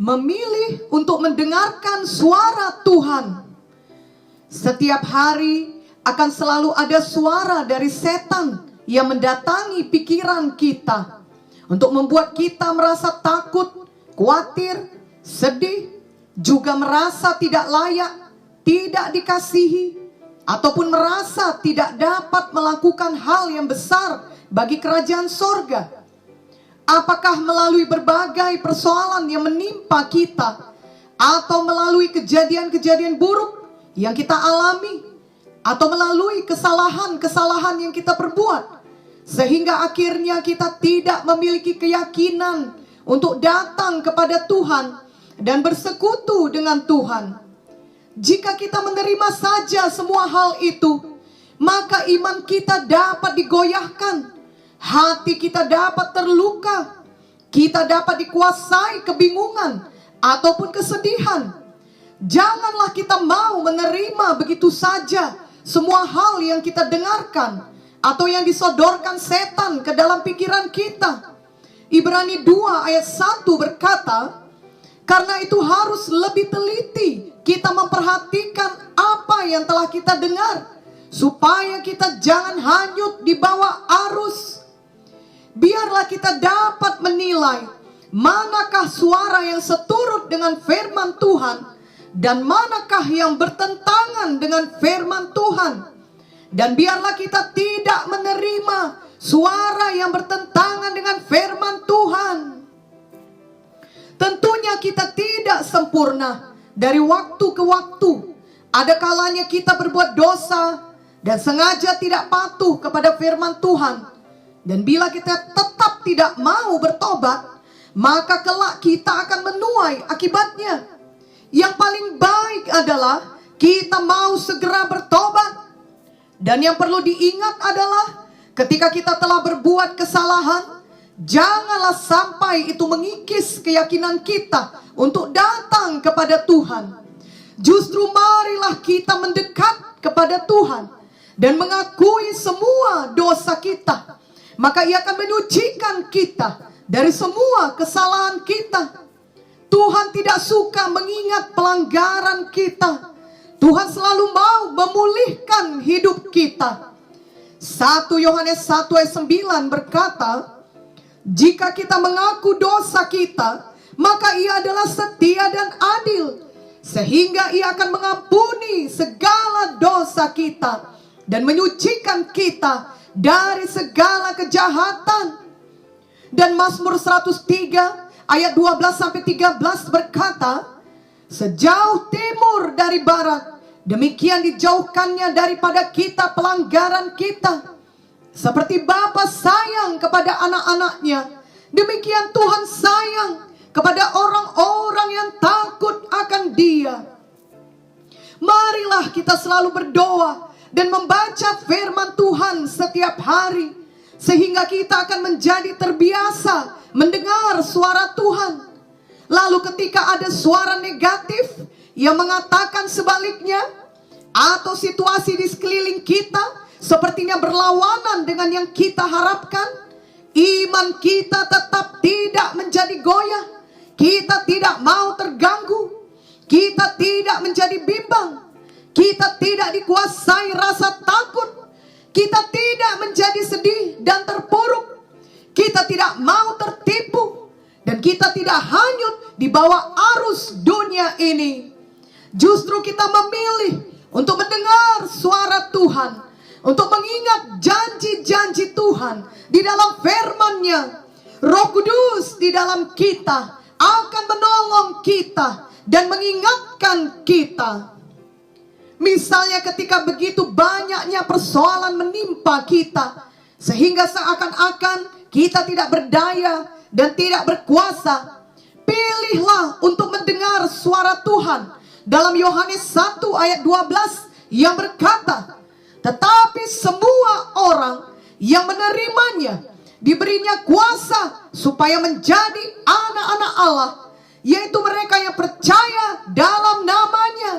memilih untuk mendengarkan suara Tuhan. Setiap hari akan selalu ada suara dari setan yang mendatangi pikiran kita untuk membuat kita merasa takut, khawatir, sedih, juga merasa tidak layak, tidak dikasihi, ataupun merasa tidak dapat melakukan hal yang besar bagi kerajaan sorga. Apakah melalui berbagai persoalan yang menimpa kita, atau melalui kejadian-kejadian buruk yang kita alami, atau melalui kesalahan-kesalahan yang kita perbuat, sehingga akhirnya kita tidak memiliki keyakinan untuk datang kepada Tuhan dan bersekutu dengan Tuhan. Jika kita menerima saja semua hal itu, maka iman kita dapat digoyahkan, hati kita dapat terluka, kita dapat dikuasai kebingungan ataupun kesedihan. Janganlah kita mau menerima begitu saja semua hal yang kita dengarkan atau yang disodorkan setan ke dalam pikiran kita. Ibrani 2 ayat 1 berkata, karena itu harus lebih teliti kita memperhatikan apa yang telah kita dengar, supaya kita jangan hanyut di bawah arus. Biarlah kita dapat menilai manakah suara yang seturut dengan firman Tuhan dan manakah yang bertentangan dengan firman Tuhan. Dan biarlah kita tidak menerima suara yang bertentangan dengan firman Tuhan. Tentunya kita tidak sempurna dari waktu ke waktu. Ada kalanya kita berbuat dosa dan sengaja tidak patuh kepada firman Tuhan. Dan bila kita tetap tidak mau bertobat, maka kelak kita akan menuai akibatnya. Yang paling baik adalah kita mau segera bertobat. Dan yang perlu diingat adalah ketika kita telah berbuat kesalahan, janganlah sampai itu mengikis keyakinan kita untuk datang kepada Tuhan. Justru marilah kita mendekat kepada Tuhan dan mengakui semua dosa kita. Maka Ia akan menyucikan kita dari semua kesalahan kita. Tuhan tidak suka mengingat pelanggaran kita. Tuhan selalu mau memulihkan hidup kita. 1 Yohanes 1 ayat 9 berkata, jika kita mengaku dosa kita, maka Ia adalah setia dan adil, sehingga Ia akan mengampuni segala dosa kita dan menyucikan kita dari segala kejahatan. Dan Mazmur 103 ayat 12-13 berkata, sejauh timur dari barat, demikian dijauhkannya daripada kita pelanggaran kita. Seperti Bapa sayang kepada anak-anaknya, demikian Tuhan sayang kepada orang-orang yang takut akan Dia. Marilah kita selalu berdoa dan membaca firman Tuhan setiap hari, sehingga kita akan menjadi terbiasa mendengar suara Tuhan. Lalu ketika ada suara negatif yang mengatakan sebaliknya, atau situasi di sekeliling kita sepertinya berlawanan dengan yang kita harapkan, iman kita tetap tidak menjadi goyah. Kita tidak mau terganggu, kita tidak menjadi bimbang, kita tidak dikuasai rasa takut, kita tidak menjadi sedih dan terpuruk, kita tidak mau tertipu, dan kita tidak hanyut di bawah arus dunia ini. Justru kita memilih untuk mendengar suara Tuhan, untuk mengingat janji-janji Tuhan di dalam firman-Nya. Roh Kudus di dalam kita akan menolong kita dan mengingatkan kita. Misalnya ketika begitu banyaknya persoalan menimpa kita, sehingga seakan-akan kita tidak berdaya dan tidak berkuasa, pilihlah untuk mendengar suara Tuhan. Dalam Yohanes 1 ayat 12 yang berkata, tetapi semua orang yang menerimanya diberinya kuasa supaya menjadi anak-anak Allah, yaitu mereka yang percaya dalam namanya.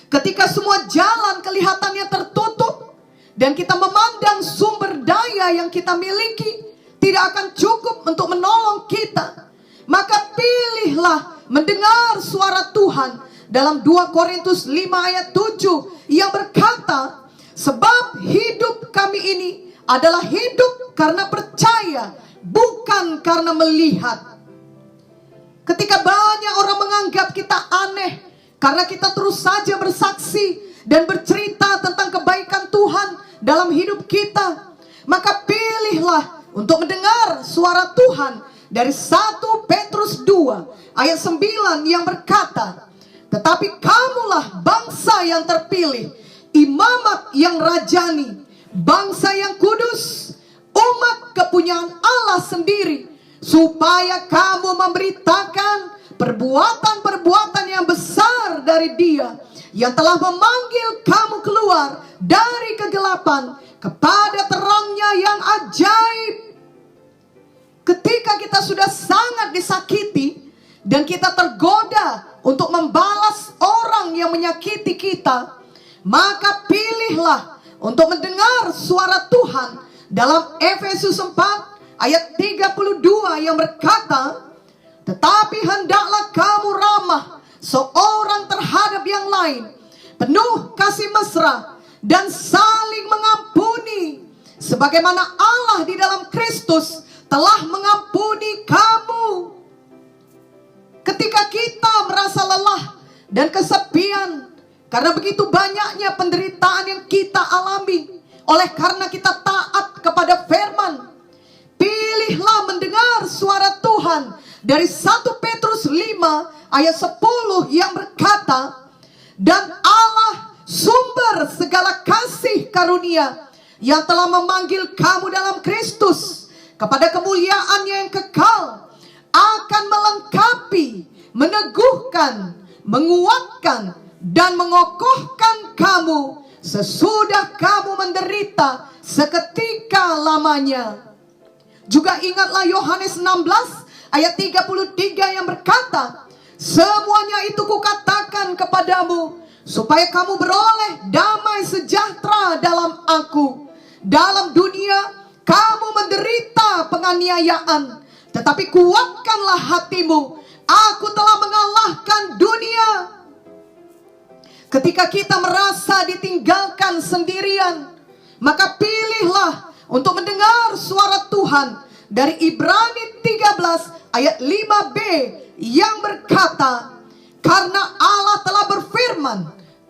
Ketika semua jalan kelihatannya tertutup dan kita memandang sumber daya yang kita miliki tidak akan cukup untuk menolong kita, Maka pilihlah mendengar suara Tuhan dalam 2 Korintus 5 ayat 7 yang berkata, sebab hidup kami ini adalah hidup karena percaya, bukan karena melihat. Ketika banyak orang menganggap kita aneh karena kita terus saja bersaksi dan bercerita tentang kebaikan Tuhan dalam hidup kita, maka pilihlah untuk mendengar suara Tuhan dari 1 Petrus 2 ayat 9 yang berkata, tetapi kamulah bangsa yang terpilih, imamat yang rajani, bangsa yang kudus, umat kepunyaan Allah sendiri, supaya kamu memberitakan perbuatan-perbuatan yang besar dari Dia yang telah memanggil kamu keluar dari kegelapan kepada terangnya yang ajaib. Ketika kita sudah sangat disakiti dan kita tergoda untuk membalas orang yang menyakiti kita, maka pilihlah untuk mendengar suara Tuhan dalam Efesus 4 ayat 32 yang berkata, tetapi hendaklah kamu ramah seorang terhadap yang lain, penuh kasih mesra dan saling mengampuni, sebagaimana Allah di dalam Kristus telah mengampuni kamu. Ketika kita merasa lelah dan kesepian karena begitu banyaknya penderitaan yang kita alami oleh karena kita taat kepada firman, pilihlah mendengar suara Tuhan dari 1 Petrus 5 ayat 10 yang berkata, dan Allah sumber segala kasih karunia yang telah memanggil kamu dalam Kristus kepada kemuliaan-Nya yang kekal, akan melengkapi, meneguhkan, menguatkan, dan mengokohkan kamu sesudah kamu menderita seketika lamanya. Juga ingatlah Yohanes 16 ayat 33 yang berkata, semuanya itu kukatakan kepadamu, supaya kamu beroleh damai sejahtera dalam aku. Dalam dunia kamu menderita penganiayaan, tetapi kuatkanlah hatimu, aku telah mengalahkan dunia. Ketika kita merasa ditinggalkan sendirian, maka pilihlah untuk mendengar suara Tuhan dari Ibrani 13 ayat 5b yang berkata, karena Allah telah berfirman,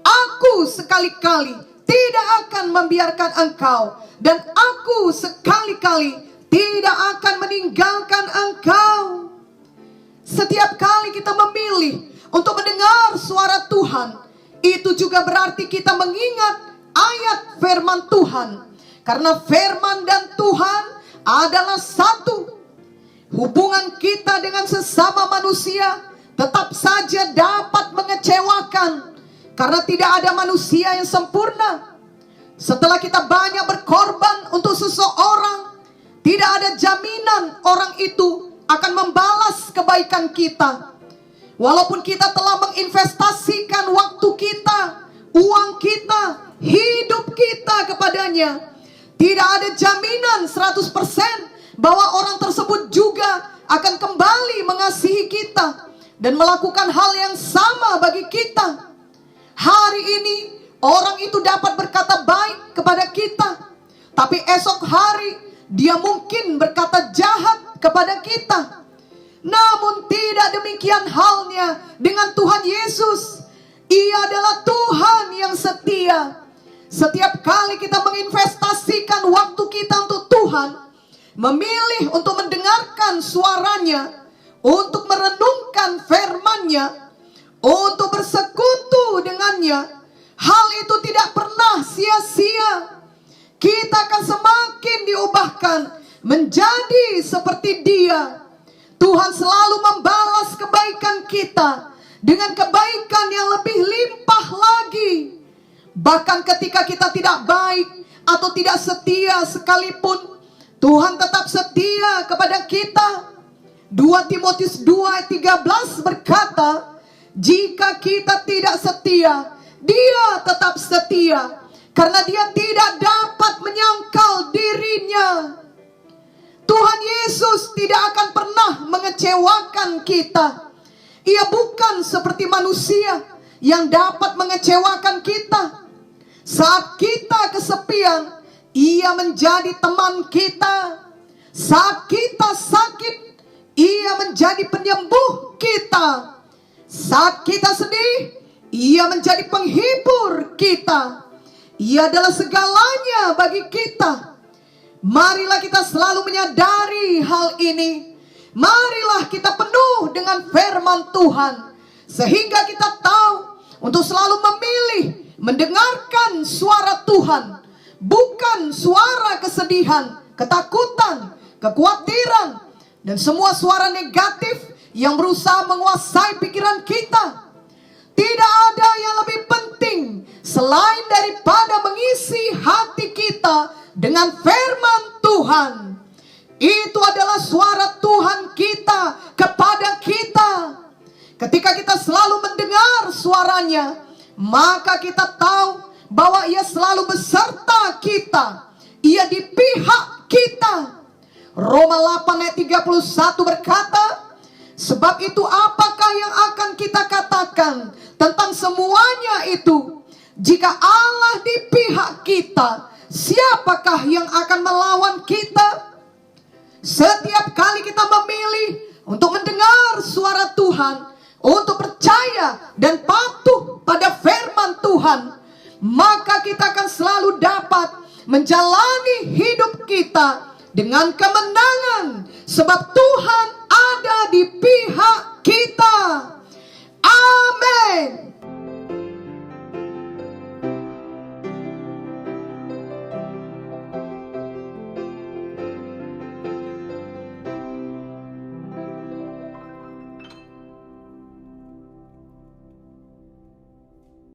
aku sekali-kali tidak akan membiarkan engkau, dan aku sekali-kali tidak akan meninggalkan engkau. Setiap kali kita memilih untuk mendengar suara Tuhan, itu juga berarti kita mengingat ayat firman Tuhan. Karena firman dan Tuhan adalah satu. Hubungan kita dengan sesama manusia tetap saja dapat mengecewakan, karena tidak ada manusia yang sempurna. Setelah kita banyak berkorban untuk seseorang, tidak ada jaminan orang itu akan membalas kebaikan kita. Walaupun kita telah menginvestasikan waktu kita, uang kita, hidup kita kepadanya, tidak ada jaminan 100% bahwa orang tersebut juga akan kembali mengasihi kita dan melakukan hal yang sama bagi kita. Hari ini orang itu dapat berkata baik kepada kita, tapi esok hari dia mungkin berkata jahat kepada kita. Namun tidak demikian halnya dengan Tuhan Yesus. Ia adalah Tuhan yang setia. Setiap kali kita menginvestasikan waktu kita untuk Tuhan, memilih untuk mendengarkan suaranya, untuk merenungkan firman-Nya, untuk bersekutu dengannya, hal itu tidak pernah sia-sia. Kita akan semakin diubahkan menjadi seperti Dia. Tuhan selalu membalas kebaikan kita dengan kebaikan yang lebih limpah lagi. Bahkan ketika kita tidak baik atau tidak setia sekalipun, Tuhan tetap setia kepada kita. 2 Timotius 2 ayat 13 berkata, jika kita tidak setia, Dia tetap setia, karena Dia tidak dapat menyangkal dirinya. Tuhan Yesus tidak akan pernah mengecewakan kita. Ia bukan seperti manusia yang dapat mengecewakan kita. Saat kita kesepian, Ia menjadi teman kita. Saat kita sakit, Ia menjadi penyembuh kita. Saat kita sedih, Ia menjadi penghibur kita. Ia adalah segalanya bagi kita. Marilah kita selalu menyadari hal ini. Marilah kita penuh dengan firman Tuhan, sehingga kita tahu untuk selalu memilih mendengarkan suara Tuhan, bukan suara kesedihan, ketakutan, kekhawatiran, dan semua suara negatif yang berusaha menguasai pikiran kita. Tidak ada yang lebih penting selain daripada mengisi hati kita dengan firman Tuhan. Itu adalah suara Tuhan kita kepada kita. Ketika kita selalu mendengar suaranya, maka kita tahu bahwa Ia selalu beserta kita. Ia di pihak kita. Roma 8 ayat 31 berkata, sebab itu apakah yang akan kita katakan tentang semuanya itu? Jika Allah di pihak kita, siapakah yang akan melawan kita? Setiap kali kita memilih untuk mendengar suara Tuhan, untuk percaya dan patuh pada firman Tuhan, maka kita akan selalu dapat menjalani hidup kita dengan kemenangan, sebab Tuhan ada di pihak kita. Amin.